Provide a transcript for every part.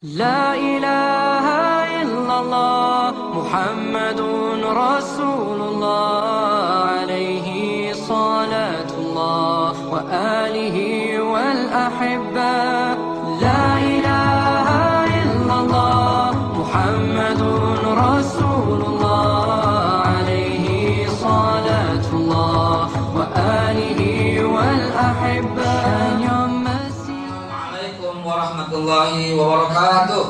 لا إله إلا الله محمد رسول الله عليه صلاة الله وآله والأحبة لا إله إلا الله محمد رسول الله عليه صلاة الله وآله والأحبة. Warahmatullahi wabarakatuh.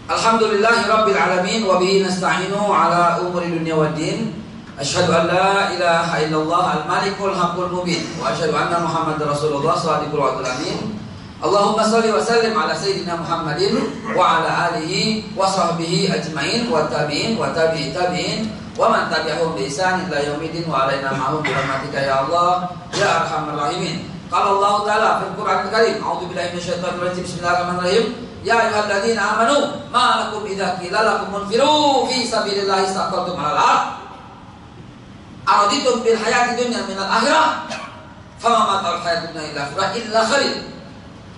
Alhamdulillahi rabbil alamin wa bihi nasta'inu ala umuri dunya waddin. Asyhadu an la ilaha illallah al-malikul haqqul mubin wa asyhadu anna Muhammadar Rasulullah shadiqul wa'dul amin. Allahumma shalli wa sallim ala sayyidina Muhammadin wa ala alihi wa sahbihi ajmain wa tabi'in wa tabi'i tabi'in wa man tabi'ahum bi ihsan ila yaumil wa alaina ma'hum bi rahmatika ya Allah ya arhamar rahimin. Qala Allah ta'ala fil Qur'anil Karim, a'udzu billahi minasyaitonir rajim. Bismillahirrahmanirrahim. Ya ayyuhalladzina amanu ma lakum idza qila lakum munfiru fi sabilillahi istaqaltum 'alal ard araditum bil hayatid dunya minal akhirah fama mata'ul hayatid dunya illa khalil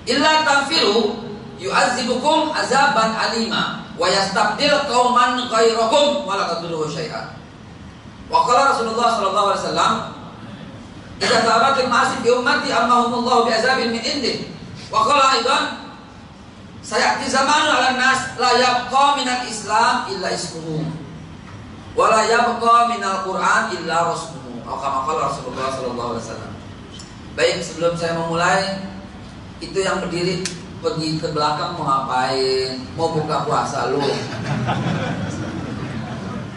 illa tanfiru yu'adzibukum azaban alima wa yastabdil qauman ghairakum wa la tadurruhu syai'an. Wa qala Rasulullah sallallahu alaihi wasallam, idza ta'aratil ma'asi fi ummati amahumullahu bi azabin min indih. Wa qala aidan, sayati zamanun 'alan nas la yabqa minal islam illa ismuhu wa la yabqa minal qur'an illa rasmuhu. Atau kama qala Rasulullah sallallahu alaihi wasallam. Baik, sebelum saya memulai, itu yang berdiri pergi ke belakang mau ngapain? Mau buka puasa lu?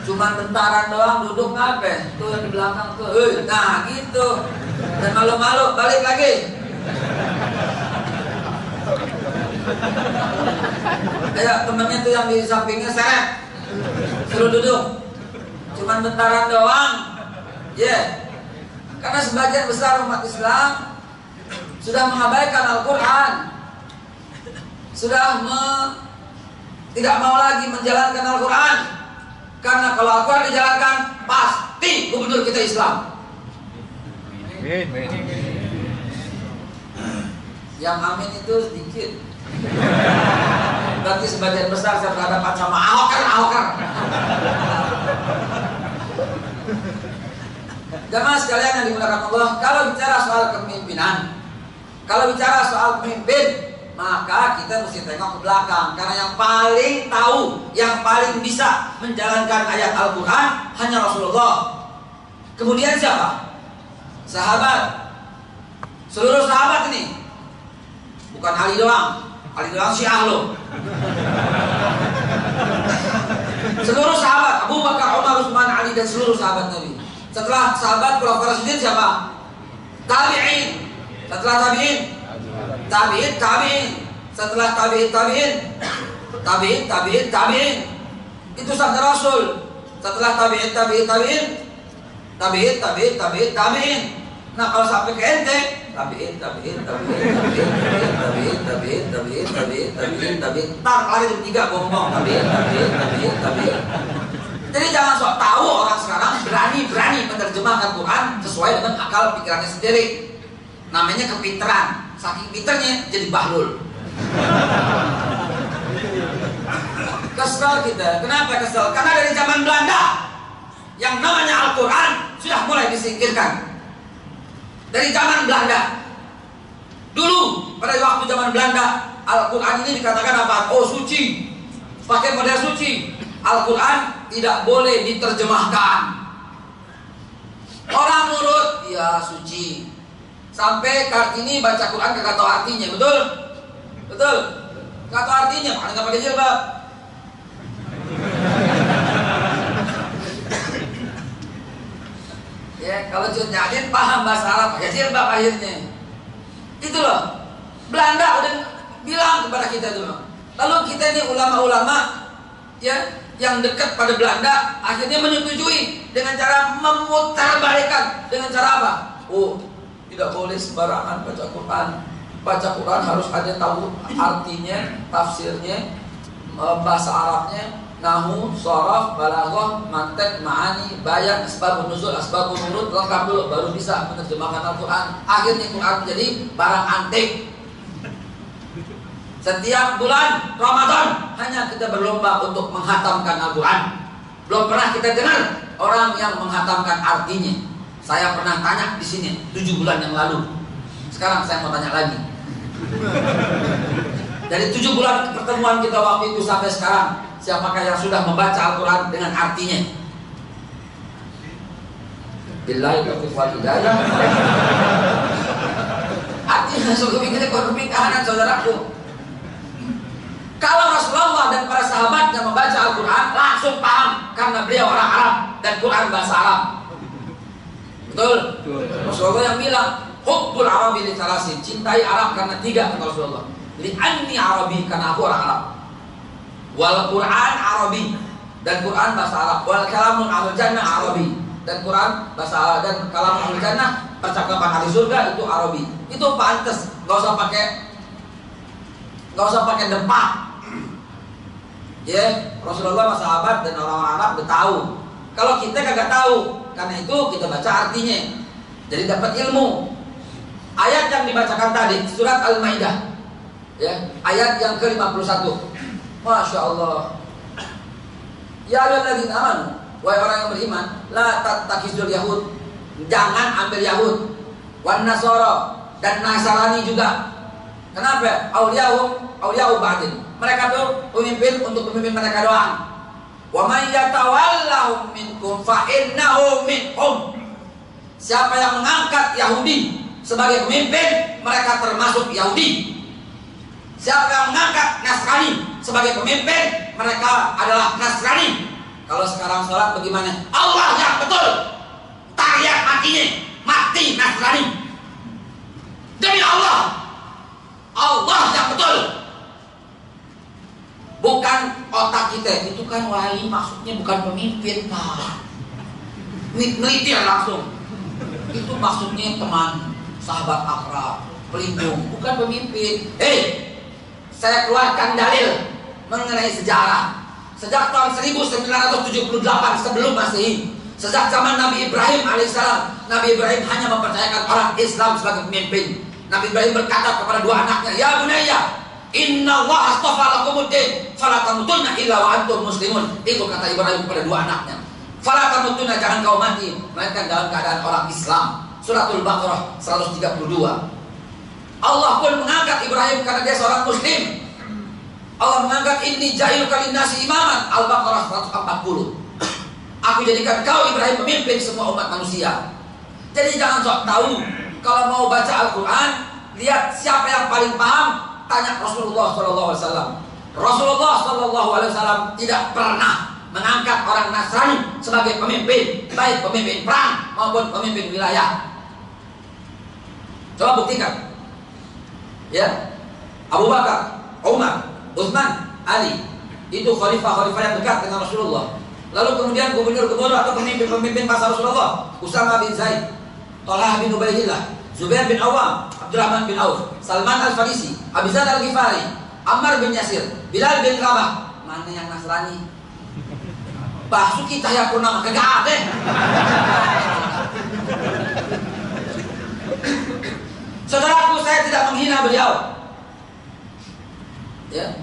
Cuman bentaran doang duduk ngapain? Tuh yang di belakang tuh. Nah gitu. Dan malu-malu balik lagi. Ayo temennya tuh yang di sampingnya seret. Suruh duduk. Cuman bentaran doang. Yeah. Karena sebagian besar umat Islam sudah mengabaikan Al-Quran, sudah tidak mau lagi menjalankan Al-Quran. Karena kalau Al-Quran dijalankan, pasti gubernur kita Islam. Yang amin itu sedikit. Berarti sebagian besar saya berhadapan sama ahokan. Jamaah sekalian yang dimuliakan Allah, kalau bicara soal kepemimpinan, kalau bicara soal pemimpin, maka kita mesti tengok ke belakang. Karena yang paling tahu, yang paling bisa menjalankan ayat Al-Quran hanya Rasulullah. Kemudian siapa? Sahabat. Seluruh sahabat ini. Bukan Ali doang. Ali doang Syiah loh. Seluruh sahabat, Abu Bakar, Umar, Utsman, Ali, dan seluruh sahabat Nabi. Setelah sahabat Khulafaur Rasyidin siapa? Tabi'in. Setelah tabi'in, setelah tabi'in, itu sabda Rasul. Setelah tabi'in. Nah kalau sampai ke ente, tabi'in. Ntar lari jam 3 bohong, tabi'in. Jadi jangan sok tahu orang sekarang berani menerjemahkan Quran sesuai dengan akal pikirannya sendiri. Namanya kepinteran. Saking pinternya jadi bahlul. Kesel kita. Kenapa kesel? Karena dari zaman Belanda yang namanya Al-Quran sudah mulai disingkirkan. Dari zaman Belanda. Dulu pada waktu zaman Belanda, Al-Quran ini dikatakan apa? Oh suci. Pakai model suci. Al-Quran tidak boleh diterjemahkan. Orang nurut, ya suci. Sampai Kartini baca Quran kagak tahu artinya, betul? Betul? Kagak tahu artinya, makanya nggak pakai jilbab. Ya, kalau Cut Nyadin paham bahasa Arab, pakai jilbab akhirnya. Itu loh. Belanda udah bilang kepada kita dulu. Lalu kita ini ulama-ulama ya yang dekat pada Belanda akhirnya menyetujui dengan cara memutarbalikkan. Dengan cara apa? Oh, tidak boleh sembarangan baca Quran. Baca Quran harus ada tahu artinya, tafsirnya, bahasa Arabnya. nahu, shorof, balaghah, mantek, ma'ani, bayan, asbabun nuzul, asbabun nurut, lengkap dulu baru bisa menerjemahkan Al-Quran. Akhirnya Quran jadi barang antik. Setiap bulan Ramadan hanya kita berlomba untuk menghatamkan Al-Quran. Belum pernah kita dengar orang yang menghatamkan artinya. Saya pernah tanya di sini 7 bulan yang lalu. Sekarang saya mau tanya lagi. Dari 7 bulan pertemuan kita waktu itu sampai sekarang, siapakah yang sudah membaca Al-Quran dengan artinya? Billahi taufiq wal hidayah. Artinya sungguh ini ekonomi kahanan saudaraku. Kalau Rasulullah dan para sahabatnya membaca Al-Quran langsung paham karena beliau orang Arab dan Quran bahasa Arab. Betul? Rasulullah yang bilang hubbul Arabi li thalasin, cintai Arab karena 3 kata Rasulullah. Li anni Arabi, karena aku orang Arab. Wal Quran Arabi, dan Quran bahasa Arab. Wal kalamul ahlul jannah Arabi, dan Quran bahasa Arab, dan kalam ahlul jannah percakapan ahli surga itu Arabi. Itu pantas, nggak usah pakai depak. Ya, Rasulullah sama sahabat dan orang-orang Arab udah tahu. Kalau kita kagak tahu, karena itu kita baca artinya. Jadi dapat ilmu. Ayat yang dibacakan tadi surat Al-Maidah, ya, ayat yang ke-51. Masya Allah. Ya ayyuhalladzina amanu, wahai orang yang beriman, la tattakizul yahud, jangan ambil Yahud, wan nasara, dan Nasrani juga. Kenapa? Auliyahum ba'din. Mereka tuh pemimpin untuk pemimpin mereka doang. Wa may yatawallahum minkum fa innahu minhum. Siapa yang mengangkat Yahudi sebagai pemimpin, mereka termasuk Yahudi. Siapa yang mengangkat Nasrani sebagai pemimpin, mereka adalah Nasrani. Kalau sekarang sholat bagaimana? Allah yang betul, tarian matinya, mati Nasrani. Demi Allah, Allah yang betul, bukan otak kita. Itu kan wali maksudnya bukan pemimpin, Pak. Neliti langsung. Itu maksudnya teman, sahabat akrab, pelindung, bukan pemimpin. Saya keluarkan dalil mengenai sejarah. Sejak tahun 1978 sebelum Masehi, sejak zaman Nabi Ibrahim alaihissalam, Nabi Ibrahim hanya mempercayakan orang Islam sebagai pemimpin. Nabi Ibrahim berkata kepada 2 anaknya, "Ya bunayya, inna Allah astafa lakumuddin, fala tamutunna illa wa antum muslimun." Itu kata Ibrahim kepada 2 anaknya. Fala tamutunna, jangan kau mati melainkan dalam keadaan orang Islam. Suratul Baqarah 132. Allah pun mengangkat Ibrahim karena dia seorang muslim. Allah mengangkat inni ja'iluka linnasi imaman, Al-Baqarah 140. Aku jadikan kau Ibrahim pemimpin semua umat manusia. Jadi jangan sok tahu. Kalau mau baca Al-Quran, lihat siapa yang paling paham, tanya Rasulullah SAW. Rasulullah SAW tidak pernah mengangkat orang Nasrani sebagai pemimpin, baik pemimpin perang maupun pemimpin wilayah. Coba buktikan. Ya, Abu Bakar, Umar, Utsman, Ali, itu khalifah-khalifah yang dekat dengan Rasulullah. Lalu kemudian gubernur-gubernur atau pemimpin-pemimpin masa Rasulullah, Usama bin Zaid, Talha bin Ubaidillah, Zubair bin Awam, Abdurrahman bin Auf, Salman al-Farisi, Abi Dzar al-Ghifari, Ammar bin Yasir, Bilal bin Rabah. Mana yang Nasrani? Basuki Cahayapurnama kagak ada. Saudaraku, saya tidak menghina beliau. Ya.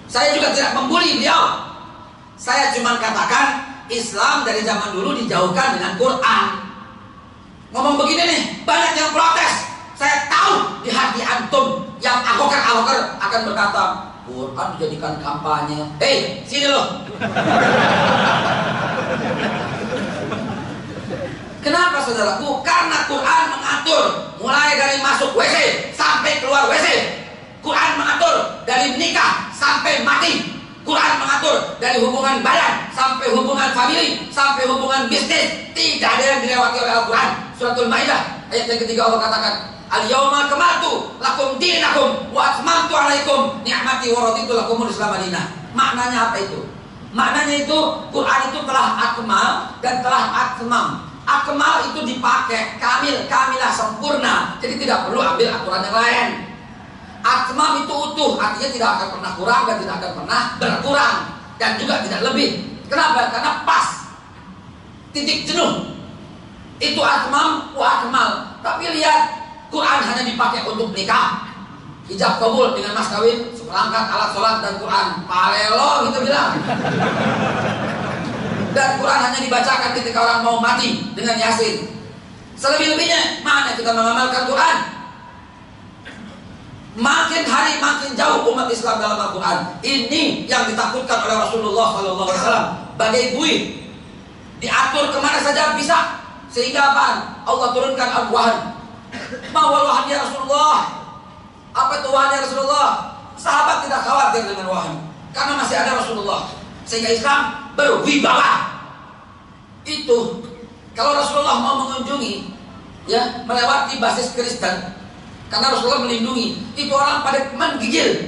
Saya juga tidak membuli beliau. Saya cuma katakan Islam dari zaman dulu dijauhkan dengan Quran. Ngomong begini nih, banyak yang protes. Saya tahu di hati antum yang ahoker akan berkata, Quran dijadikan kampanye. Sini loh. Kenapa saudaraku? Karena Quran mengatur mulai dari masuk WC sampai keluar WC. Quran mengatur dari nikah sampai mati. Quran mengatur dari hubungan badan sampai hubungan famili sampai hubungan bisnis. Tidak ada yang dilewati oleh Al-Quran. Suratul Maidah ayat yang ketiga Allah katakan, Al-yawma akmaltu lakum dinakum wa atmamtu alaikum ni'mati wa raditu lakumul Islam madinah. Maknanya apa itu? Maknanya itu Quran itu telah akmal dan telah atmam. Akmal itu dipakai kamilah sempurna. Jadi tidak perlu ambil aturan yang lain. Atmam itu utuh, artinya tidak akan pernah kurang dan tidak akan pernah berkurang. dan juga tidak lebih. Kenapa? Karena pas titik jenuh. Itu atmam wa akmal. Tapi lihat, Quran hanya dipakai untuk nikah. Hijab kabul dengan mas kawin, seperangkat alat sholat dan Quran. Palelo gitu bilang. Dan Quran hanya dibacakan ketika orang mau mati dengan Yasin. Selebih-lebihnya mana kita mengamalkan Quran? Makin hari makin jauh umat Islam dalam Al-Quran. Ini yang ditakutkan oleh Rasulullah SAW. Bagai buih, diatur kemana saja bisa. Sehingga apa? Allah turunkan Al-Quran. Mawal wahai ya Rasulullah. Apa itu wahai Rasulullah? Sahabat tidak khawatir dengan wahyu karena masih ada Rasulullah, sehingga Islam berwibawa. Itu kalau Rasulullah mau mengunjungi, ya, melewati basis Kristen, karena Rasulullah melindungi, itu orang pada menggigil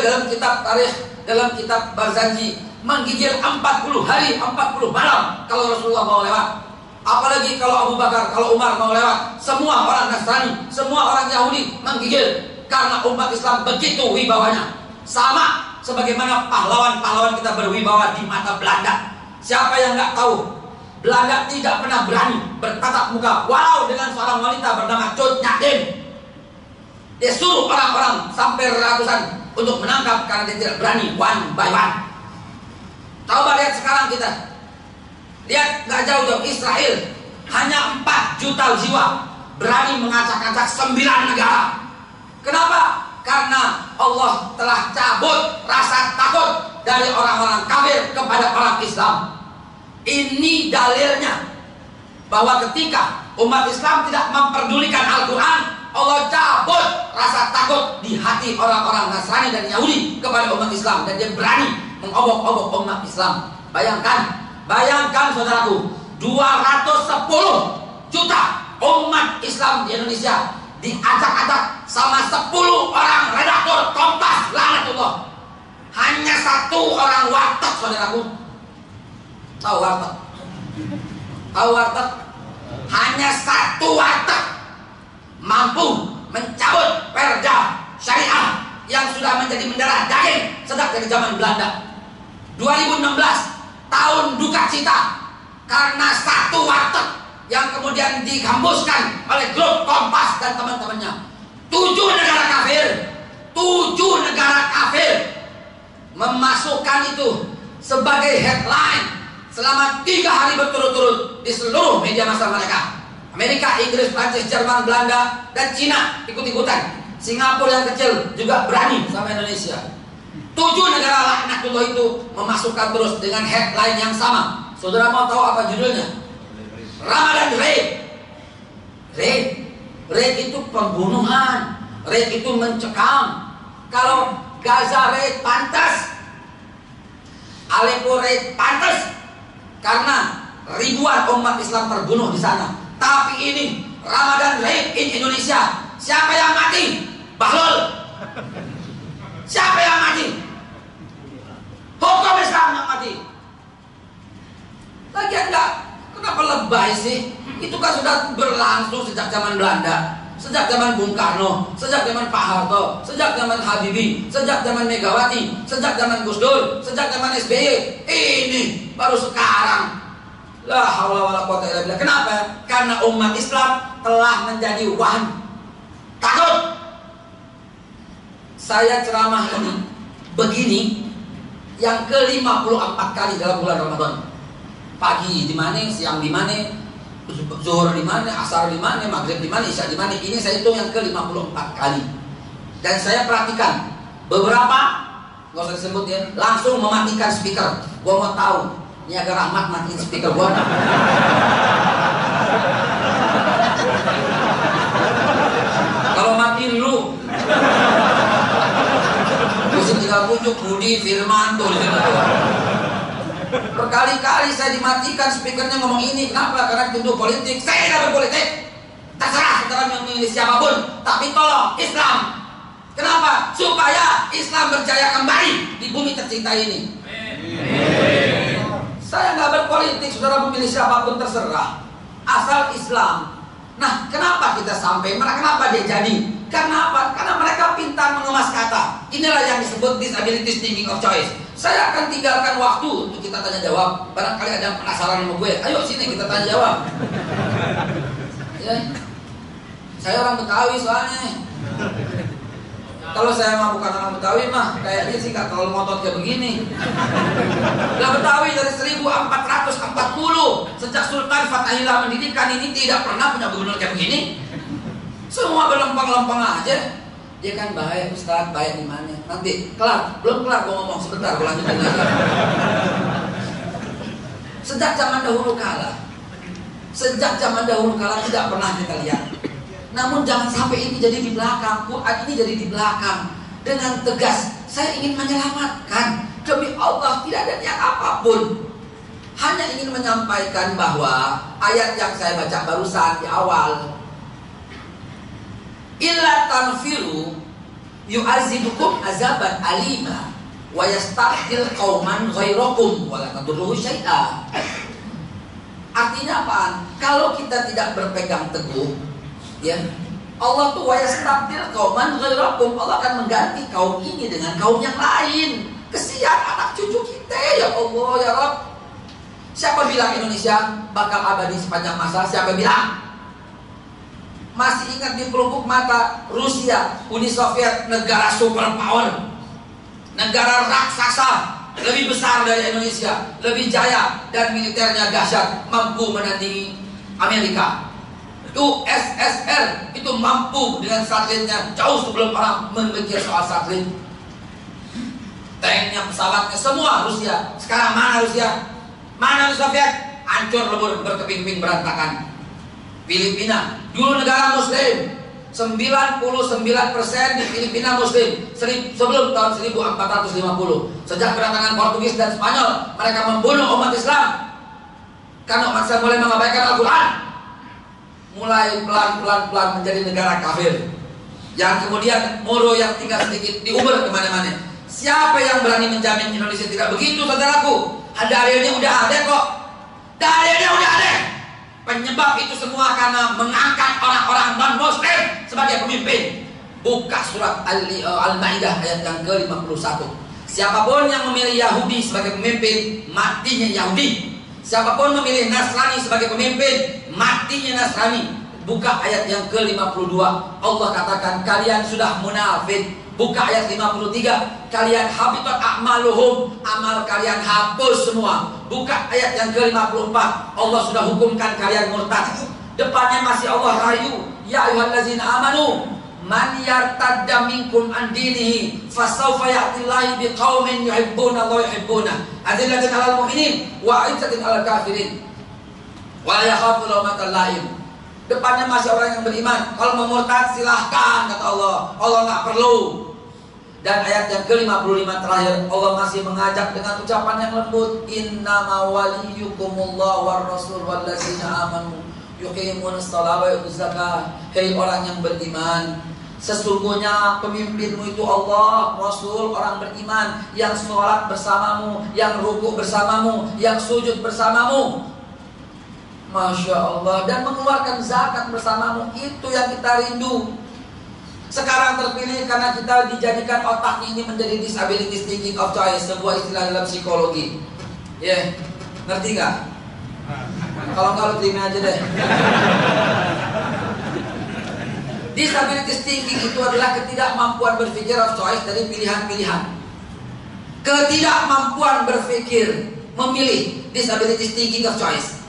dalam kitab tarikh, dalam kitab Barzanji, menggigil 40 hari 40 malam kalau Rasulullah mau lewat. Apalagi kalau Abu Bakar, kalau Umar mau lewat, semua orang Nasrani, semua orang Yahudi menggigil. Karena umat Islam begitu wibawanya. Sama sebagaimana pahlawan-pahlawan kita berwibawa di mata Belanda. Siapa yang nggak tahu? Belanda tidak pernah berani bertatap muka walau dengan seorang wanita bernama Cut Nyadim. Dia suruh orang-orang sampai ratusan untuk menangkap karena dia tidak berani one by one. Coba lihat sekarang kita. Lihat nggak jauh-jauh Israel, hanya 4 juta jiwa berani mengacak-acak 9 negara. Kenapa? Karena Allah telah cabut rasa takut dari orang-orang kafir kepada orang Islam. Ini dalilnya bahwa ketika umat Islam tidak memperdulikan Al-Quran, Allah cabut rasa takut di hati orang-orang Nasrani dan Yahudi kepada umat Islam, dan dia berani mengobok-obok umat Islam. Bayangkan saudaraku, 210 juta umat Islam di Indonesia diacak-acak sama 10 orang redaktur Kompas, laknatullah. Hanya 1 orang warteg, saudaraku. Tahu warteg? Tahu warteg? Hanya 1 warteg mampu mencabut perda syariah yang sudah menjadi mendarah daging sejak dari zaman Belanda. 2016 tahun duka cita karena 1 warteg yang kemudian dihembuskan oleh grup Kompas dan teman-temannya. 7 negara kafir memasukkan itu sebagai headline selama 3 hari berturut-turut di seluruh media massa mereka. Amerika, Inggris, Prancis, Jerman, Belanda, dan Cina ikut-ikutan. Singapura yang kecil juga berani sama Indonesia. 7 negara laknatullah itu memasukkan terus dengan headline yang sama. Saudara mau tahu apa judulnya? Ramadan Raid itu pembunuhan, raid itu mencekam. Kalau Gaza raid pantas, Aleppo raid pantas, karena ribuan umat Islam terbunuh di sana. Tapi ini Ramadan raid in Indonesia. Siapa yang mati? Bahlul. Siapa yang mati? Hukum Islam yang mati. Lagian enggak. Kenapa lebay sih? Itu kan sudah berlangsung sejak zaman Belanda, sejak zaman Bung Karno, sejak zaman Pak Harto, sejak zaman Habibie, sejak zaman Megawati, sejak zaman Gus Dur, sejak zaman SBY. Ini baru sekarang. La haula wala quwwata illa billah. Kenapa? Karena umat Islam telah menjadi wahan. Takut. Saya ceramah ini begini yang ke-54 kali dalam bulan Ramadan. Pagi di mana, siang di mana, zuhur di mana, asar di mana, maghrib di mana, isya di mana. Ini saya hitung yang ke-54 kali. Dan saya perhatikan beberapa, nggak usah disebut ya, langsung mematikan speaker. Gua mau tahu, ini agak rahmat matiin speaker gua. Kalau matiin lu, mesti tinggal pujuk Budi Firmanto di situ. Berkali-kali saya dimatikan speakernya ngomong ini. Kenapa? Karena dituduh politik. Saya tidak berpolitik. Terserah saudara memilih siapapun. Tapi tolong Islam. Kenapa? Supaya Islam berjaya kembali di bumi tercinta ini. Saya nggak berpolitik. Saudara memilih siapapun terserah. Asal Islam. Nah, kenapa kita sampai? Kenapa dia jadi? Karena apa? Karena mereka pintar mengemas kata. Inilah yang disebut disability thinking of choice. Saya akan tinggalkan waktu untuk kita tanya jawab. Barangkali ada yang penasaran sama gue. Ayo sini kita tanya jawab. Ya. Saya orang Betawi soalnya. Kalau saya mah bukan orang Betawi mah kayaknya sih nggak terlalu ngotot kayak begini. Udah Betawi dari 1440 sejak Sultan Fathahillah mendirikan ini tidak pernah punya gubernur kayak begini. Semua berlempeng-lempeng aja. Dia kan bahaya Ustaz, bahaya di mana? Nanti kelar, belum kelar gua ngomong sebentar, gua lanjutin lagi. Sejak zaman dahulu kala tidak pernah kita lihat. Namun jangan sampai ini jadi di belakang. Quran ini jadi di belakang. Dengan tegas saya ingin menyelamatkan. Demi Allah tidak ada niat apapun. Hanya ingin menyampaikan bahwa ayat yang saya baca barusan di awal, illa tanfiru yu'azibukum azaban alima wa yastahil qauman ghairakum wa la tadurruhu syai'a. Artinya apaan? Kalau kita tidak berpegang teguh, ya, Allah tuh wa yastabdil qauman ghairakum, Allah akan mengganti kaum ini dengan kaum yang lain. Kesian anak cucu kita, ya Allah ya Rabb. Siapa bilang Indonesia bakal abadi sepanjang masa? Siapa bilang? Masih ingat di pelupuk mata Rusia, Uni Soviet, negara superpower, negara raksasa, lebih besar dari Indonesia, lebih jaya dan militernya dahsyat, mampu menandingi Amerika. USSR itu mampu dengan satelitnya jauh sebelum orang memikir soal satelit. Tanknya, pesawatnya, semua Rusia. Sekarang mana Rusia? Mana Uni Soviet? Hancur lebur, berkeping-keping, berantakan. Filipina, dulu negara Muslim, 99% di Filipina Muslim sebelum tahun 1450. Sejak kedatangan Portugis dan Spanyol, mereka membunuh umat Islam karena umat Islam mulai mengabaikan Al-Quran, mulai pelan-pelan menjadi negara kafir. Yang kemudian Moro yang tinggal sedikit diuber kemana-mana. Siapa yang berani menjamin Indonesia tidak begitu, saudaraku? Dalilnya udah ada kok. Dalilnya udah ada. Penyebab itu semua karena mengangkat orang-orang non-Muslim sebagai pemimpin. Buka surat Al-Maidah ayat yang ke-51. Siapapun yang memilih Yahudi sebagai pemimpin, matinya Yahudi. Siapapun memilih Nasrani sebagai pemimpin, matinya Nasrani. Buka ayat yang ke-52. Allah katakan kalian sudah munafik. Buka ayat 53. Kalian habitat a'maluhum, amal kalian hapus semua. Buka ayat yang ke-54. Allah sudah hukumkan kalian murtad. Depannya masih Allah rayu. Ya ayyuhallazina amanu man yartadda minkum an dinihi fasawfa ya'tillahi biqaumin yuhibbuna wa yuhibbuna adillatin 'alal mu'minin wa 'izzatin 'alal kafirin wa la yakhafu lawmatal la'im. Depannya masih orang yang beriman. Kalau mau murtad silahkan, kata Allah. Allah nggak perlu. Dan ayat yang ke-55 terakhir, Allah masih mengajak dengan ucapan yang lembut, innama waliyukumullah war rasul wallazina amanu yuqimunas sholata wa yutuz zakah. Hei orang yang beriman, sesungguhnya pemimpinmu itu Allah, Rasul, orang beriman yang sholat bersamamu, yang rukuk bersamamu, yang sujud bersamamu. Masya Allah. Dan mengeluarkan zakat bersamamu. Itu yang kita rindu. Sekarang terpilih karena kita dijadikan otaknya ini menjadi disability thinking of choice, sebuah istilah dalam psikologi. Ya, ngerti nggak? Kalau nggak lu terima aja deh. Disability thinking itu adalah ketidakmampuan berpikir of choice dari pilihan-pilihan. Ketidakmampuan berpikir, memilih, disability thinking of choice.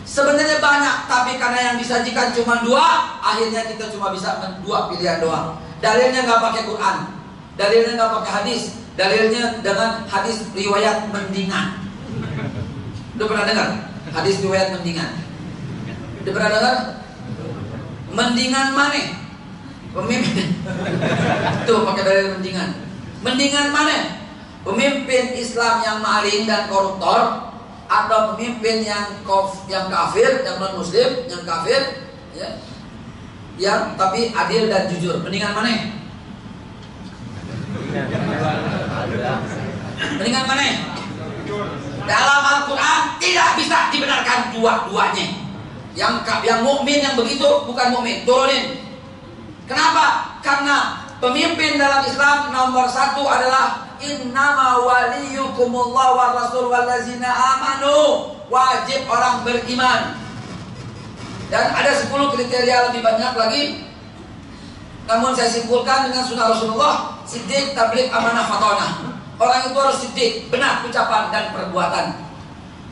Sebenarnya banyak, tapi karena yang disajikan cuma dua, akhirnya kita cuma bisa dua pilihan doang. Dalilnya nggak pakai Quran, dalilnya nggak pakai hadis, dalilnya dengan hadis riwayat mendingan. Udah pernah dengar hadis riwayat mendingan? Udah pernah dengar? Mendingan mana? Pemimpin. Tuh pakai dalil mendingan. Mendingan mana? Pemimpin Islam yang maling dan koruptor, atau pemimpin yang kafir, yang non muslim, yang kafir, ya, yang tapi adil dan jujur. Mendingan mana? Mendingan mana? Dalam Al-Quran tidak bisa dibenarkan dua-duanya. Yang mukmin yang begitu bukan mukmin, turunin. Kenapa? Karena pemimpin dalam Islam nomor satu adalah innama waliyukumullah wa rasul wallazina amanu. Wajib orang beriman. Dan ada 10 kriteria lebih banyak lagi. Namun saya simpulkan dengan sunnah Rasulullah, siddiq, tabligh, amanah, fatonah. Orang itu harus siddiq, benar ucapan dan perbuatan.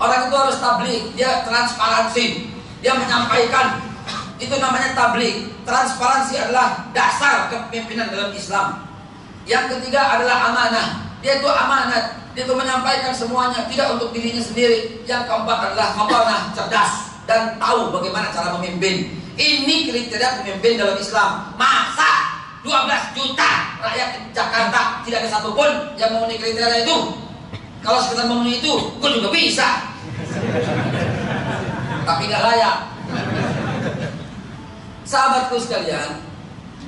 Orang itu harus tabligh, dia transparansi, dia menyampaikan. Itu namanya tabligh. Transparansi adalah dasar kepemimpinan dalam Islam. Yang ketiga adalah amanah. Dia itu amanat, dia itu menyampaikan semuanya, tidak untuk dirinya sendiri. Yang keempat adalah fatonah, cerdas dan tahu bagaimana cara memimpin. Ini kriteria pemimpin dalam Islam. Masa 12 juta rakyat Jakarta tidak ada satupun yang memenuhi kriteria itu? Kalau sekedar memenuhi itu, gue juga bisa. Tapi gak layak. Sahabatku sekalian,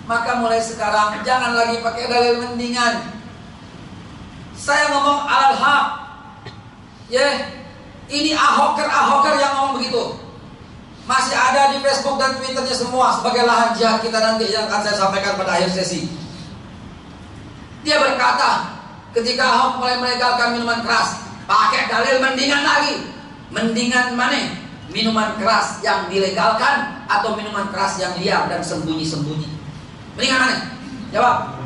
maka mulai sekarang jangan lagi pakai dalil mendingan. Saya ngomong alal haq. Ya, ini ahoker yang ngomong begitu. Masih ada di Facebook dan Twitternya semua sebagai lahan jihad kita nanti yang akan saya sampaikan pada akhir sesi. Dia berkata, ketika Ahok mulai melegalkan minuman keras, pakai dalil mendingan lagi. Mendingan mana? Minuman keras yang dilegalkan atau minuman keras yang liar dan sembunyi-sembunyi? Mendingan mana? Jawab.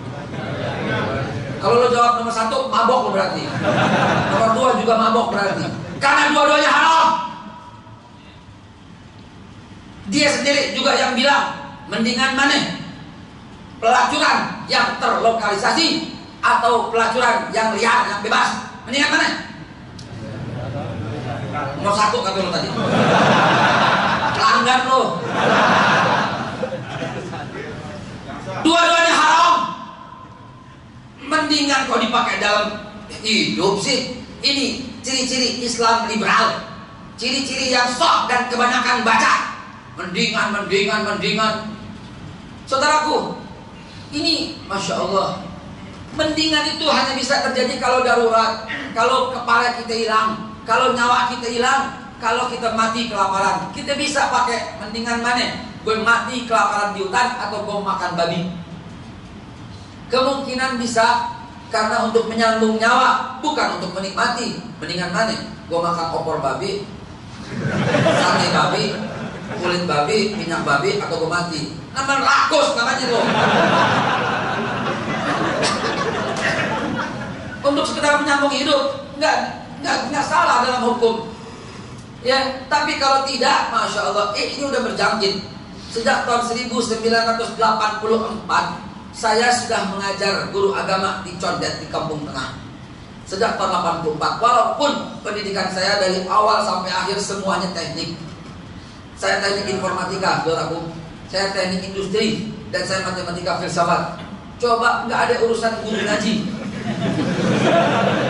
Kalau lo jawab nomor 1, mabok lo berarti. Nomor 2 juga mabok berarti. Karena dua-duanya haram. Dia sendiri juga yang bilang, mendingan mana? Pelacuran yang terlokalisasi atau pelacuran yang liar, yang bebas? Mendingan mana? Nomor 1 kata lo tadi. Pelanggan lo. Dua-duanya haram. Mendingan kau dipakai dalam hidup sih. Ini ciri-ciri Islam liberal. Ciri-ciri yang sok dan kebanyakan baca. Mendingan. Saudaraku, ini Masya Allah, mendingan itu hanya bisa terjadi kalau darurat, kalau kepala kita hilang, kalau nyawa kita hilang, kalau kita mati kelaparan. Kita bisa pakai mendingan mana? Gue mati kelaparan di hutan atau gue makan babi. Kemungkinan bisa karena untuk menyambung nyawa, bukan untuk menikmati. Mendingan mana? Gue makan opor babi, sate babi, kulit babi, minyak babi, atau gue mati. Namanya rakus namanya loh. Untuk sekedar menyambung hidup nggak salah dalam hukum. Ya, tapi kalau tidak, Masya Allah, ini udah berjangkit. Sejak tahun 1984 saya sudah mengajar guru agama di Condet, di Kampung Tengah. Sejak tahun 84, walaupun pendidikan saya dari awal sampai akhir semuanya teknik. Saya teknik informatika, saudaraku. Saya teknik industri, dan saya matematika filsafat. Coba nggak ada urusan guru ngaji.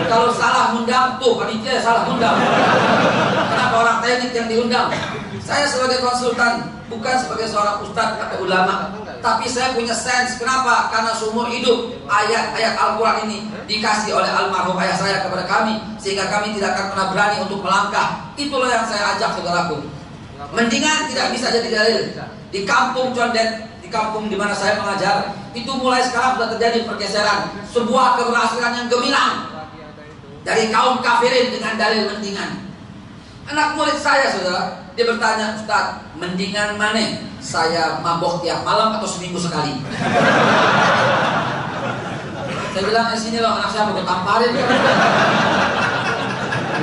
Kalau salah undang, tuh panitia salah undang. Kenapa orang teknik yang diundang? Saya sebagai konsultan, bukan sebagai seorang ustadz atau ulama, tapi saya punya sense. Kenapa? Karena seumur hidup ayat-ayat Al-Quran ini dikasih oleh almarhum ayah saya kepada kami, sehingga kami tidak akan pernah berani untuk melangkah. Itulah yang saya ajak saudaraku. Mendingan tidak bisa jadi dalil. Di kampung Condet, di kampung di mana saya mengajar, itu mulai sekarang sudah terjadi pergeseran, sebuah keberhasilan yang gemilang dari kaum kafirin dengan dalil mendingan. Anak murid saya, saudara, dia bertanya, Ustaz, mendingan mana? Saya mabok tiap malam atau seminggu sekali? Saya bilang, sini loh anak saya mau tamparin.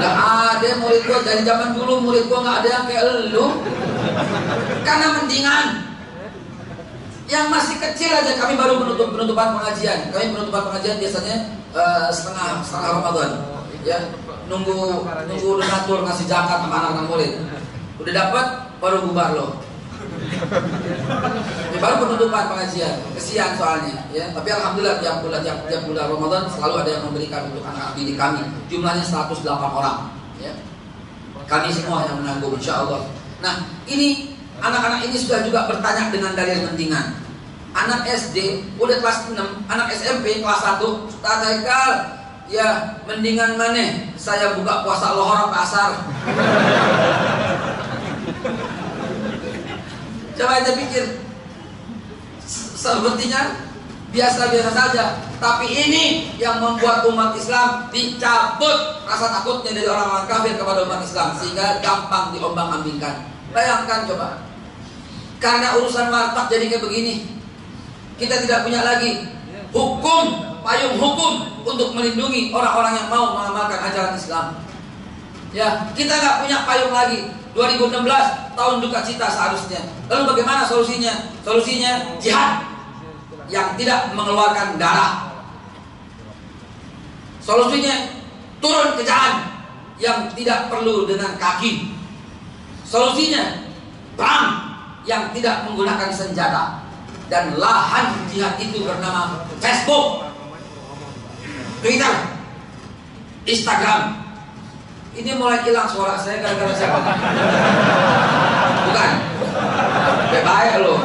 Nggak ada murid gua dari zaman dulu, murid gua nggak ada yang kayak elu. Karena mendingan. Yang masih kecil aja kami baru penutupan pengajian. Kami penutupan pengajian biasanya setengah Ramadan. Ya, nunggu donatur ngasih zakat sama anak-anak murid. Udah dapat baru bubar loh. Ya, baru penutupan pengajian. Kesian soalnya, ya. Tapi alhamdulillah tiap bulan Ramadan selalu ada yang memberikan untuk anak didik kami. Jumlahnya 108 orang, ya. Kami semua yang menanggung, insya Allah. Nah, ini anak-anak ini sudah juga bertanya dengan dalil mendingan. Anak SD udah kelas 6, anak SMP kelas 1, Ustaz Haikal, ya mendingan mana? Saya buka puasa lohor sampai asar. Coba aja pikir, sepertinya biasa-biasa saja. Tapi ini yang membuat umat Islam dicabut rasa takutnya dari orang-orang kafir kepada umat Islam, sehingga gampang diombang-ambingkan. Bayangkan coba, karena urusan warteg jadi kayak begini, kita tidak punya lagi hukum, payung hukum untuk melindungi orang-orang yang mau mengamalkan ajaran Islam. Ya, kita nggak punya payung lagi. 2016 tahun duka cita seharusnya. Lalu bagaimana solusinya? Solusinya jihad yang tidak mengeluarkan darah. Solusinya turun ke jalan yang tidak perlu dengan kaki. Solusinya perang yang tidak menggunakan senjata. Dan lahan jihad itu bernama Facebook, Twitter, Instagram. Ini mulai hilang suara saya gara-gara siapa? Bukan? Baik loh.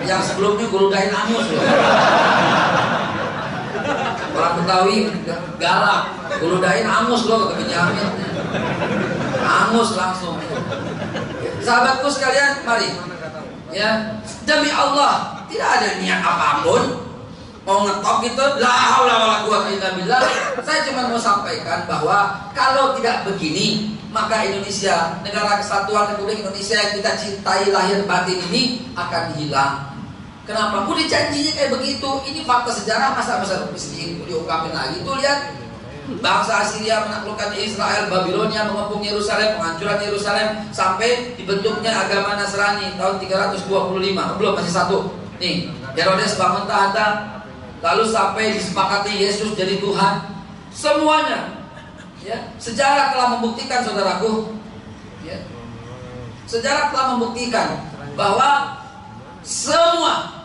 Yang sebelumnya guludain angus loh. Orang Betawi galak, guludain angus loh kata Benyamin. Angus langsung. Sahabatku sekalian, mari. Ya, demi Allah, tidak ada niat apapun mau ngetop gitu, la haula wala quwwata illa billah. Saya cuma mau sampaikan bahwa kalau tidak begini, maka Indonesia, negara kesatuan Republik Indonesia yang kita cintai lahir batin ini akan hilang. Kenapa? Udah janjinya kayak begitu. Ini fakta sejarah, masa diungkapin lagi. Tuh lihat, bangsa Assyria menaklukkan Israel, Babilonia mengepung Yerusalem, penghancuran Yerusalem, sampai dibentuknya agama Nasrani tahun 325. Belum, masih satu. Nih, Herodes bangun tahta, lalu sampai disepakati Yesus jadi Tuhan. Semuanya, ya, sejarah telah membuktikan, saudaraku, ya, sejarah telah membuktikan bahwa semua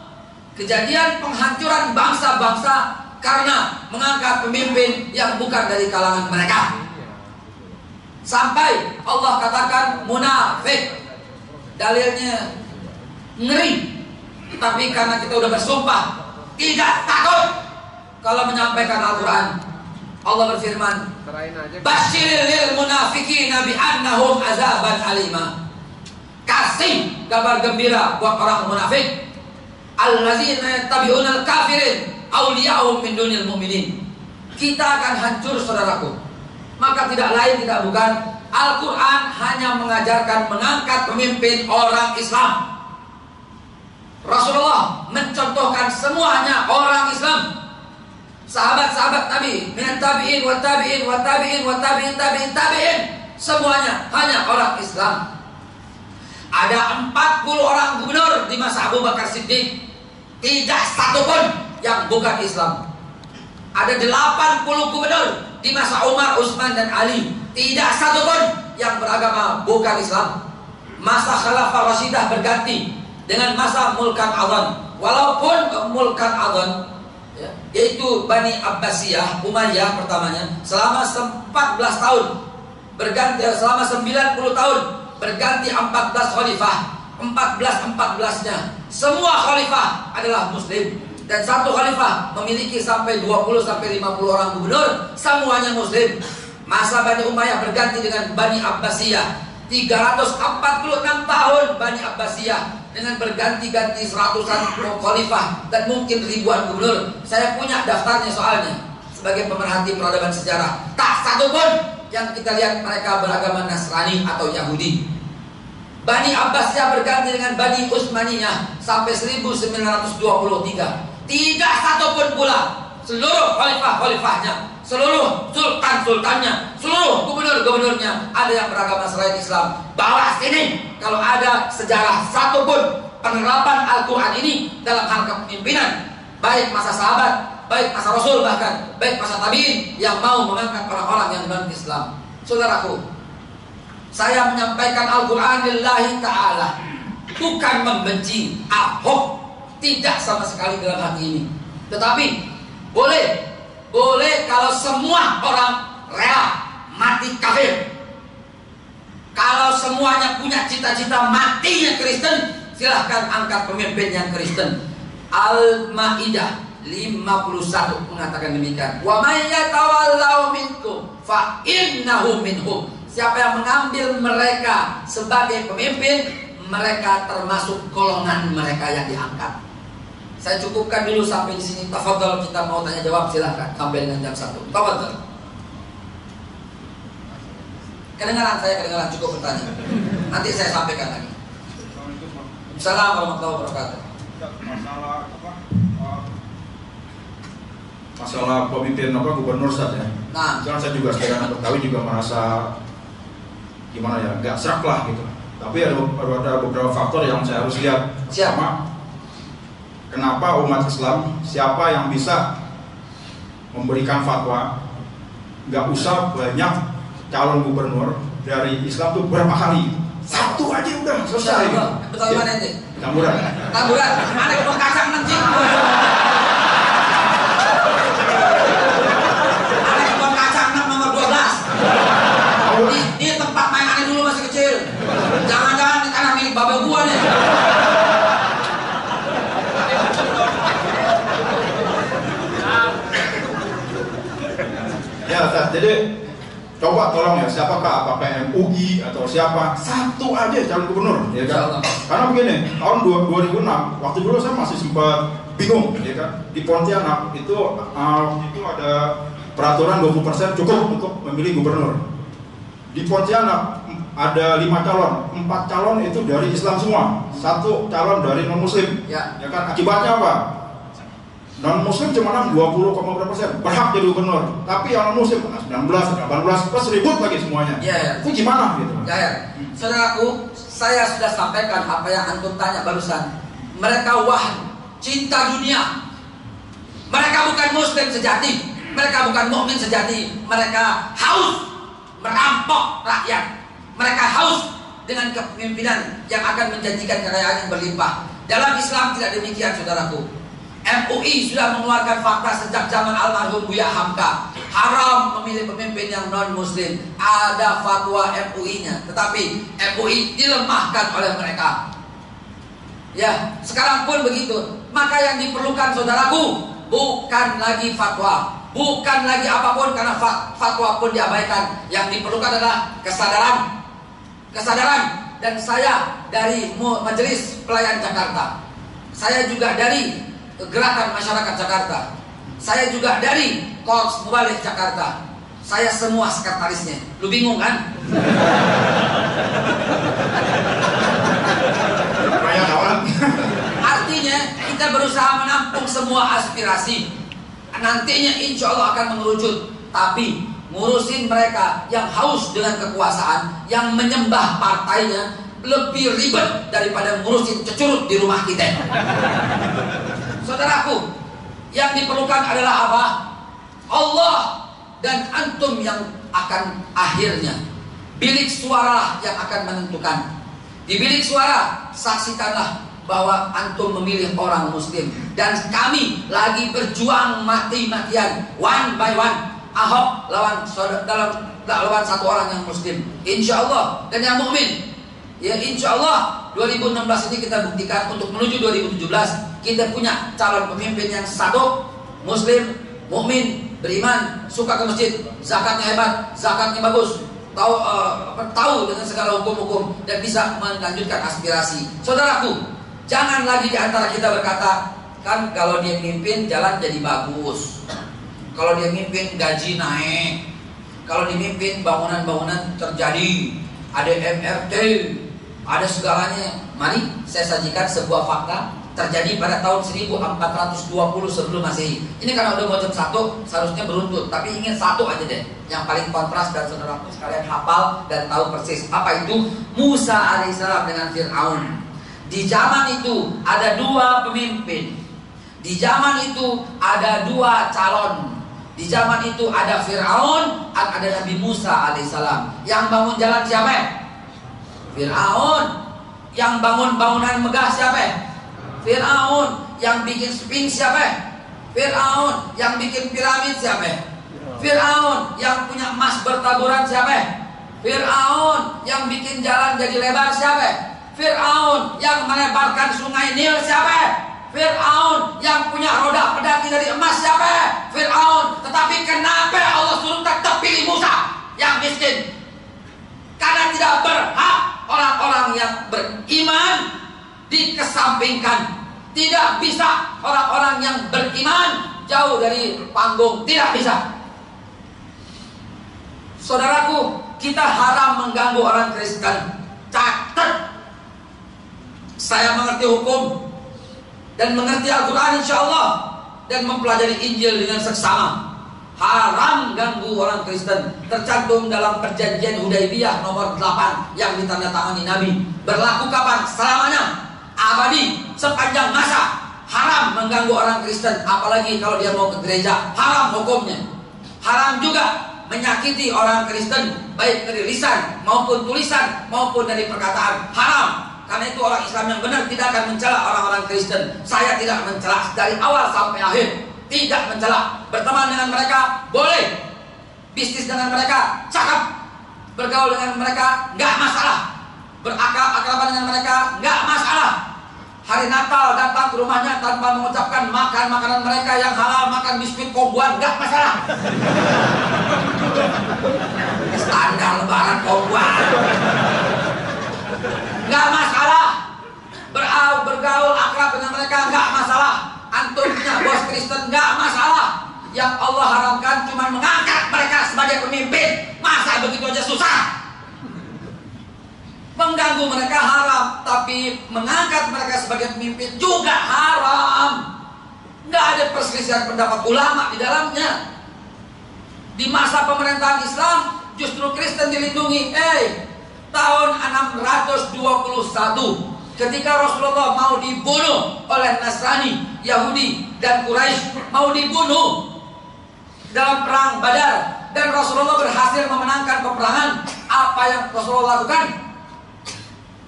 kejadian penghancuran bangsa-bangsa karena mengangkat pemimpin yang bukan dari kalangan mereka. Sampai Allah katakan munafik. Dalilnya ngeri. Tapi karena kita udah bersumpah tidak takut kalau menyampaikan Al-Quran. Allah berfirman, Basyiril lil munafiqina bi annahum azaban alima. Kasih kabar gembira buat orang munafik. Allazina yattabi'unal kafirin awliya'hum min dunil mu'minin. Kita akan hancur, saudaraku. Maka tidak lain tidak bukan, Al-Quran hanya mengajarkan mengangkat pemimpin orang Islam. Rasulullah mencontohkan semuanya orang Islam. Sahabat-sahabat Nabi, minat tabi'in wa tabi'in wa tabi'in wa tabi'in tabi'in tabi'in, semuanya hanya orang Islam. Ada 40 orang gubernur di masa Abu Bakar Siddiq, tidak satu pun yang bukan Islam. Ada 80 gubernur di masa Umar, Utsman dan Ali, tidak satu pun yang beragama bukan Islam. Masa Khalafah Rashidah berganti dengan masa Mulkan Adhan. Walaupun Mulkan Adhan, ya, yaitu Bani Abbasiyah, Umayyah pertamanya, selama 14 tahun berganti, selama 90 tahun berganti 14 khalifah. 14-14-nya semua khalifah adalah muslim, dan satu khalifah memiliki sampai 20 sampai 50 orang gubernur, semuanya muslim. Masa Bani Umayyah berganti dengan Bani Abbasiyah, 346 tahun Bani Abbasiyah, dengan berganti-ganti seratusan khalifah dan mungkin ribuan gubernur. Saya punya daftarnya soalnya, sebagai pemerhati peradaban sejarah. Tak satu pun yang kita lihat mereka beragama Nasrani atau Yahudi. Bani Abbasiyah berganti dengan Bani Utsmaniyah sampai 1923. Tidak satu pun pula seluruh khalifah-khalifahnya, seluruh sultan-sultannya, seluruh gubernur-gubernurnya ada yang beragama selain Islam. Bawa sini kalau ada sejarah satu pun penerapan Al-Quran ini dalam hal kepemimpinan, baik masa sahabat, baik masa Rasul, bahkan baik masa tabi'in, yang mau mengangkat orang-orang yang non-Islam. Saudaraku, saya menyampaikan Al-Quran lillahi ta'ala, bukan membenci Ahok, tidak sama sekali dalam hati ini. Tetapi boleh kalau semua orang rela mati kafir. Kalau semuanya punya cita-cita matinya Kristen, silahkan angkat pemimpin yang Kristen. Al-Maidah 51 mengatakan demikian. Wa may yatawallau minkum fa innahu minhum. Siapa yang mengambil mereka sebagai pemimpin, mereka termasuk golongan mereka yang diangkat. Saya cukupkan dulu sampai di sini. Tafadhol, kita mau tanya jawab silahkan sampai dengan jam 1. Tafadhol. Kedengaran saya, kedengaran, cukup bertanya. Nanti saya sampaikan lagi. Assalamualaikum warahmatullahi wabarakatuh. Masalah pemimpin gubernur saja. Nah, Karena saya juga sebagai anak Betawi juga merasa gimana ya, nggak serak lah gitu. Tapi ada beberapa faktor yang saya harus lihat. Pertama, kenapa umat Islam, siapa yang bisa memberikan fatwa? Nggak usah banyak calon gubernur dari Islam tuh berapa kali? Satu aja udah selesai. Betul mana itu? Tamburan. Tamburan. Ada kebun kacang nanti. Ada kebun kacang nomor 12. Ini tempat main aneh dulu masih kecil. Jangan-jangan ini tanah milik babe gua nih. Ya, Ustaz, jadi coba tolong ya, siapakah, apakah MUI atau siapa, satu aja calon gubernur, ya kan? Karena begini, tahun 2006, waktu dulu saya masih sempat bingung, ya kan? Di Pontianak itu ada peraturan 20% cukup untuk memilih gubernur. Di Pontianak ada 5 calon, 4 calon itu dari Islam semua, 1 calon dari non Muslim, ya kan? Akibatnya apa? Non Muslim cuma 20,berapa%, berhak jadi gubernur, tapi yang non Muslim 19, 18, plus ribut lagi semuanya. Itu gimana gitu? Saudaraku, saya sudah sampaikan apa yang antum tanya barusan. Mereka wahan, cinta dunia. Mereka bukan Muslim sejati, mereka bukan mukmin sejati. Mereka haus merampok rakyat. Mereka haus dengan kepemimpinan yang akan menjanjikan kekayaan yang berlimpah. Dalam Islam tidak demikian, saudaraku. MUI sudah mengeluarkan fakta sejak zaman almarhum Buya Hamka, haram memilih pemimpin yang non Muslim. Ada fatwa MUI-nya, tetapi MUI dilemahkan oleh mereka. Ya, sekarang pun begitu. Maka yang diperlukan, saudaraku, bukan lagi fatwa, bukan lagi apapun, karena fatwa pun diabaikan. Yang diperlukan adalah kesadaran. Kesadaran. Dan saya dari Majelis Pelayan Jakarta, saya juga dari Gerakan Masyarakat Jakarta, saya juga dari Korps Mubalik Jakarta, saya semua sekretarisnya. Lu bingung kan? Artinya kita berusaha menampung semua aspirasi. Nantinya insya Allah akan mengerucut. Tapi ngurusin mereka yang haus dengan kekuasaan, yang menyembah partainya, lebih ribet daripada ngurusin cecurut di rumah kita. Saudaraku, yang diperlukan adalah apa? Allah dan antum yang akan akhirnya. Bilik suara yang akan menentukan. Di bilik suara, saksikanlah bahwa antum memilih orang Muslim. Dan kami lagi berjuang mati-matian, one by one. Ahok lawan satu orang yang Muslim, insya Allah, dan yang mukmin. Ya, insya Allah 2016 ini kita buktikan untuk menuju 2017 kita punya calon pemimpin yang satu, Muslim, mukmin, beriman, suka ke masjid, zakatnya hebat, zakatnya bagus, tahu dengan segala hukum-hukum dan bisa melanjutkan aspirasi. Saudaraku, jangan lagi di antara kita berkata, kan kalau dia mimpin jalan jadi bagus, kalau dia mimpin gaji naik, kalau dimimpin bangunan-bangunan terjadi, ada MRT, ada segalanya. Mari saya sajikan sebuah fakta terjadi pada tahun 1420 sebelum Masehi. Ini karena udah mau jam 1 seharusnya beruntut, tapi ingin satu aja deh yang paling kontras dan saudaraku sekalian hafal dan tahu persis. Apa itu? Musa alaihissalam dengan Fir'aun. Di zaman itu ada 2 pemimpin. Di zaman itu ada 2 calon. Di zaman itu ada Fir'aun, ada Nabi Musa alaihissalam. Yang bangun jalan siapa? Fir'aun. Yang bangun bangunan megah siapa? Fir'aun. Yang bikin Sphinx siapa? Fir'aun. Yang bikin piramid siapa? Fir'aun. Yang punya emas bertaburan siapa? Fir'aun. Yang bikin jalan jadi lebar siapa? Fir'aun. Yang melebarkan sungai Nil siapa? Fir'aun. Yang punya roda pedati dari emas siapa? Fir'aun. Tetapi kenapa Allah suruh tetap pilih Musa yang miskin? Karena tidak berhak orang-orang yang beriman dikesampingkan. Tidak bisa orang-orang yang beriman jauh dari panggung, tidak bisa. Saudaraku, kita haram mengganggu orang Kristen. Catat, saya mengerti hukum dan mengerti Al-Quran insya Allah, dan mempelajari Injil dengan seksama. Haram ganggu orang Kristen, tercantum dalam perjanjian Hudaibiyah nomor 8 yang ditandatangani Nabi. Berlaku kapan? Selamanya, abadi, sepanjang masa. Haram mengganggu orang Kristen, apalagi kalau dia mau ke gereja. Haram hukumnya. Haram juga menyakiti orang Kristen, baik dari lisan maupun tulisan maupun dari perkataan. Haram. Karena itu orang Islam yang benar tidak akan mencela orang-orang Kristen. Saya tidak mencela dari awal sampai akhir. Tidak mencela. Berteman dengan mereka boleh, bisnis dengan mereka cakep, bergaul dengan mereka nggak masalah, berakrab dengan mereka nggak masalah. Hari Natal datang ke rumahnya tanpa mengucapkan makan makanan mereka yang halal, makan biskuit kongguan nggak masalah. Standar lebaran kongguan nggak masalah. Bergaul akrab dengan mereka nggak masalah. Antum punya bos Kristen nggak masalah. Yang Allah haramkan cuma mengangkat mereka sebagai pemimpin. Masa begitu aja susah? Mengganggu mereka haram, tapi mengangkat mereka sebagai pemimpin juga haram. Nggak ada perselisihan pendapat ulama di dalamnya. Di masa pemerintahan Islam justru Kristen dilindungi. Tahun 621 ketika Rasulullah mau dibunuh oleh Nasrani, Yahudi, dan Quraisy, mau dibunuh dalam perang Badar, dan Rasulullah berhasil memenangkan peperangan. Apa yang Rasulullah lakukan?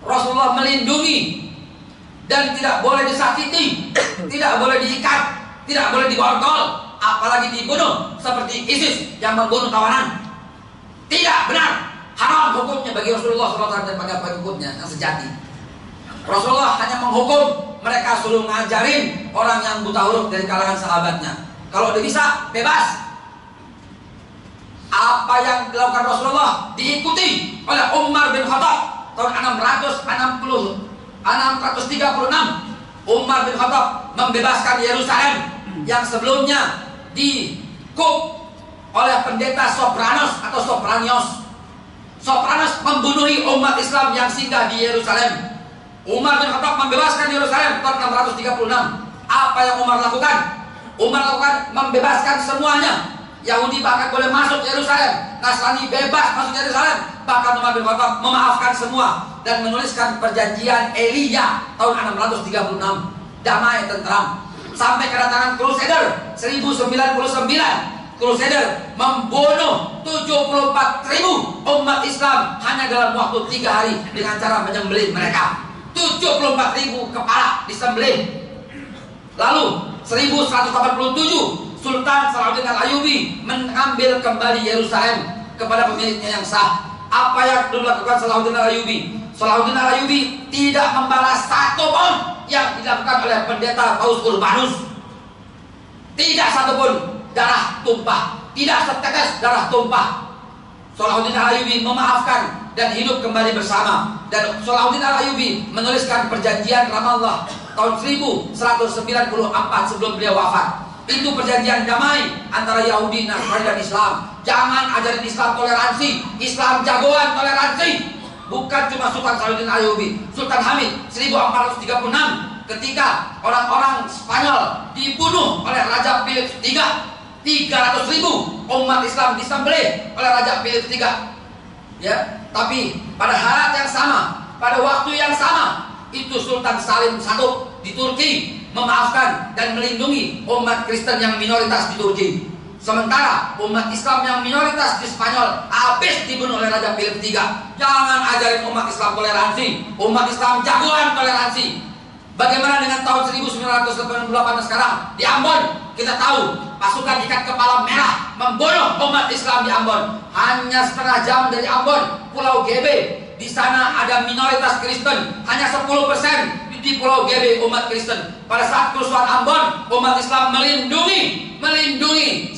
Rasulullah melindungi dan tidak boleh disakiti, tidak boleh diikat, tidak boleh diborgol, apalagi dibunuh seperti ISIS yang membunuh tawanan. Tidak benar, haram hukumnya bagi Rasulullah SAW dan para pengikutnya yang sejati. Rasulullah hanya menghukum mereka, suruh ngajarin orang yang buta huruf dari kalangan sahabatnya. Kalau dia bisa, bebas. Apa yang dilakukan Rasulullah diikuti oleh Umar bin Khattab tahun 636. Umar bin Khattab membebaskan Yerusalem yang sebelumnya dikub oleh pendeta Sopranos atau Sopranios. Sopranos membunuhi umat Islam yang singgah di Yerusalem. Umar bin Khattab membebaskan Yerusalem tahun 636. Apa yang Umar lakukan? Umar lakukan membebaskan semuanya. Yahudi bahkan boleh masuk Yerusalem, Nasrani bebas masuk Yerusalem. Bahkan Umar bin Khattab memaafkan semua dan menuliskan perjanjian Elia tahun 636. Damai, tentram. Sampai kedatangan Crusader 1099. Crusader membunuh 74.000 umat Islam hanya dalam waktu 3 hari dengan cara menyembelih mereka. 74.000 kepala disembelih. Lalu 1187 Sultan Salahuddin Al-Ayyubi mengambil kembali Yerusalem kepada pemiliknya yang sah. Apa yang dulu lakukan Salahuddin Al-Ayyubi? Salahuddin Al-Ayyubi tidak membalas satu pun yang dilakukan oleh pendeta Paus Urbanus. Tidak satu pun darah tumpah, tidak setetes darah tumpah. Salahuddin Al-Ayyubi memaafkan dan hidup kembali bersama. Dan Salahuddin Al-Ayyubi menuliskan perjanjian Ramallah tahun 1194 sebelum beliau wafat. Itu perjanjian damai antara Yahudi, Nasrani, dan Islam. Jangan ajarin Islam toleransi. Islam jagoan toleransi. Bukan cuma Sultan Salahuddin Al-Ayyubi, Sultan Hamid 1436 ketika orang-orang Spanyol dibunuh oleh Raja Philip III. 300.000 umat Islam disembelih oleh Raja Philip III. Ya, tapi pada halat yang sama, pada waktu yang sama, itu Sultan Salim I di Turki memaafkan dan melindungi umat Kristen yang minoritas di Turki. Sementara umat Islam yang minoritas di Spanyol habis dibunuh oleh Raja Philip III. Jangan ajarin umat Islam toleransi. Umat Islam jagoan toleransi. Bagaimana dengan tahun 1988 sekarang di Ambon? Kita tahu pasukan ikat kepala merah membunuh umat Islam di Ambon. Hanya setengah jam dari Ambon, Pulau GB. Di sana ada minoritas Kristen, hanya 10% di Pulau GB umat Kristen. Pada saat kerusuhan Ambon, umat Islam melindungi 10%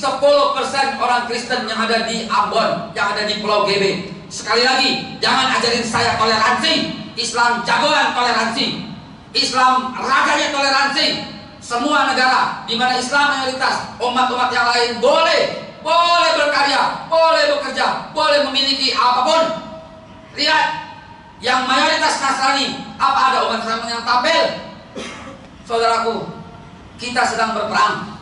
orang Kristen yang ada di Ambon, yang ada di Pulau GB. Sekali lagi, jangan ajarin saya toleransi. Islam jagoan toleransi. Islam raganya toleransi. semua negara di mana Islam mayoritas, umat-umat yang lain boleh berkarya, boleh bekerja, boleh memiliki apapun. Lihat, yang mayoritas Nasrani, apa ada umat Islam yang tampil? Saudaraku, kita sedang berperang.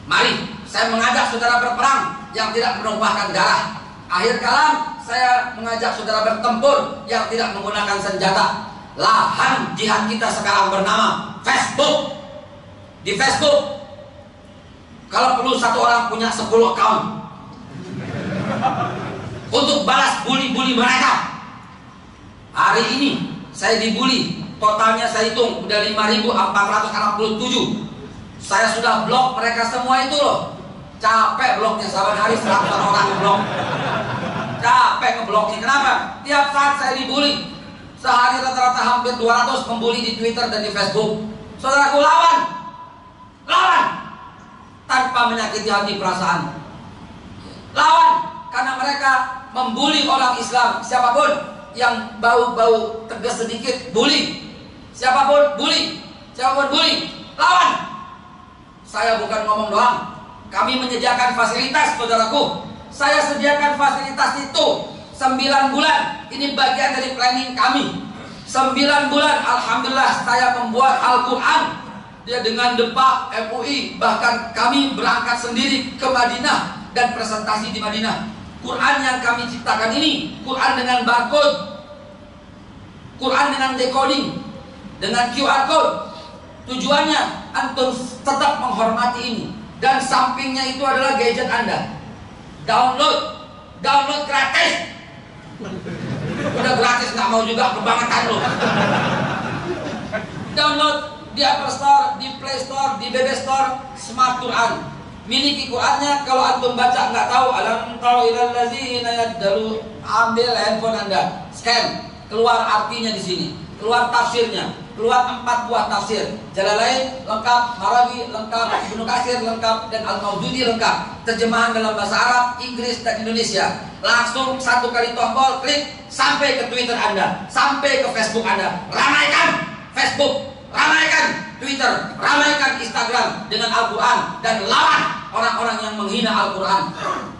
Mari, saya mengajak saudara berperang yang tidak menumpahkan darah. Akhir kalam, saya mengajak saudara bertempur yang tidak menggunakan senjata. Lahan jihad kita sekarang bernama Facebook. Di Facebook, kalau perlu satu orang punya 10 account untuk balas bully-bully mereka. Hari ini saya dibully, totalnya saya hitung udah 5.467. Saya sudah blok mereka semua itu loh. Capek bloknya, saban hari 100 orang ngeblok. Capek ngebloknya. Kenapa? Tiap saat saya dibully. Sehari rata-rata hampir 200 membuli di Twitter dan di Facebook. Saudaraku, lawan tanpa menyakiti hati perasaan. Lawan karena mereka membuli orang Islam. Siapapun yang bau-bau tegas sedikit, bully. Siapapun bully. Lawan. Saya bukan ngomong doang. Kami menyediakan fasilitas, saudaraku. Saya sediakan fasilitas itu 9 bulan. Ini bagian dari planning kami. 9 bulan, alhamdulillah, saya membuat Al-Quran. Dia dengan depak MUI, bahkan kami berangkat sendiri ke Madinah dan presentasi di Madinah. Quran yang kami ciptakan ini, Quran dengan barcode, Quran dengan decoding, dengan QR code. Tujuannya antum tetap menghormati ini. Dan sampingnya itu adalah gadget Anda. Download gratis. Udah gratis nggak mau juga, kebangetan loh. Download di Apple Store, di Play Store, di BB Store, Smart Quran. Miliki Qurannya. Kalau antum baca nggak tahu, alam taro ilal ladzina yaddalu, ambil handphone Anda, scan, keluar artinya di sini, keluar tafsirnya, keluar 4 buah tafsir. Jalalain lengkap, Marawi lengkap, Ibnu Katsir lengkap, dan Al-Maududi lengkap. Terjemahan dalam bahasa Arab, Inggris, dan Indonesia. Langsung 1 kali tombol klik sampai ke Twitter Anda, sampai ke Facebook Anda. Ramaikan Facebook, ramaikan Twitter, ramaikan Instagram dengan Al-Quran, dan lawan orang-orang yang menghina Al-Quran.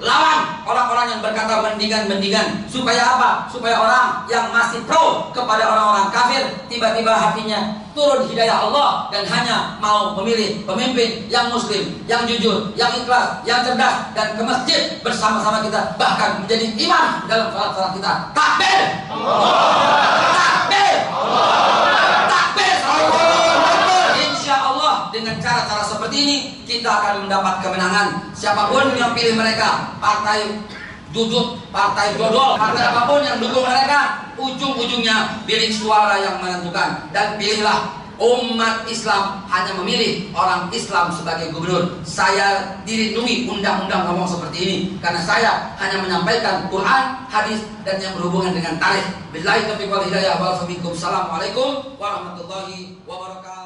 Lawan orang-orang yang berkata mendingan. Supaya apa? Supaya orang yang masih pro kepada orang-orang kafir, tiba-tiba hatinya turun hidayah Allah dan hanya mau memilih pemimpin yang muslim, yang jujur, yang ikhlas, yang cerdas, dan ke masjid bersama-sama kita, bahkan menjadi imam dalam salat-salat kita. Takbir! Takbir! Takbir! Insya Allah dengan cara-cara seperti ini kita akan mendapat kemenangan. Siapapun yang pilih mereka, partai duduk, partai dodol, partai apapun yang dukung mereka, ujung-ujungnya bilik suara yang menentukan. Dan pilihlah umat Islam hanya memilih orang Islam sebagai gubernur. Saya dilindungi undang-undang ngomong seperti ini karena saya hanya menyampaikan Quran, hadis, dan yang berhubungan dengan tarikh. Billahi taufiq wal hidayah. Wassalamualaikum warahmatullahi wabarakatuh.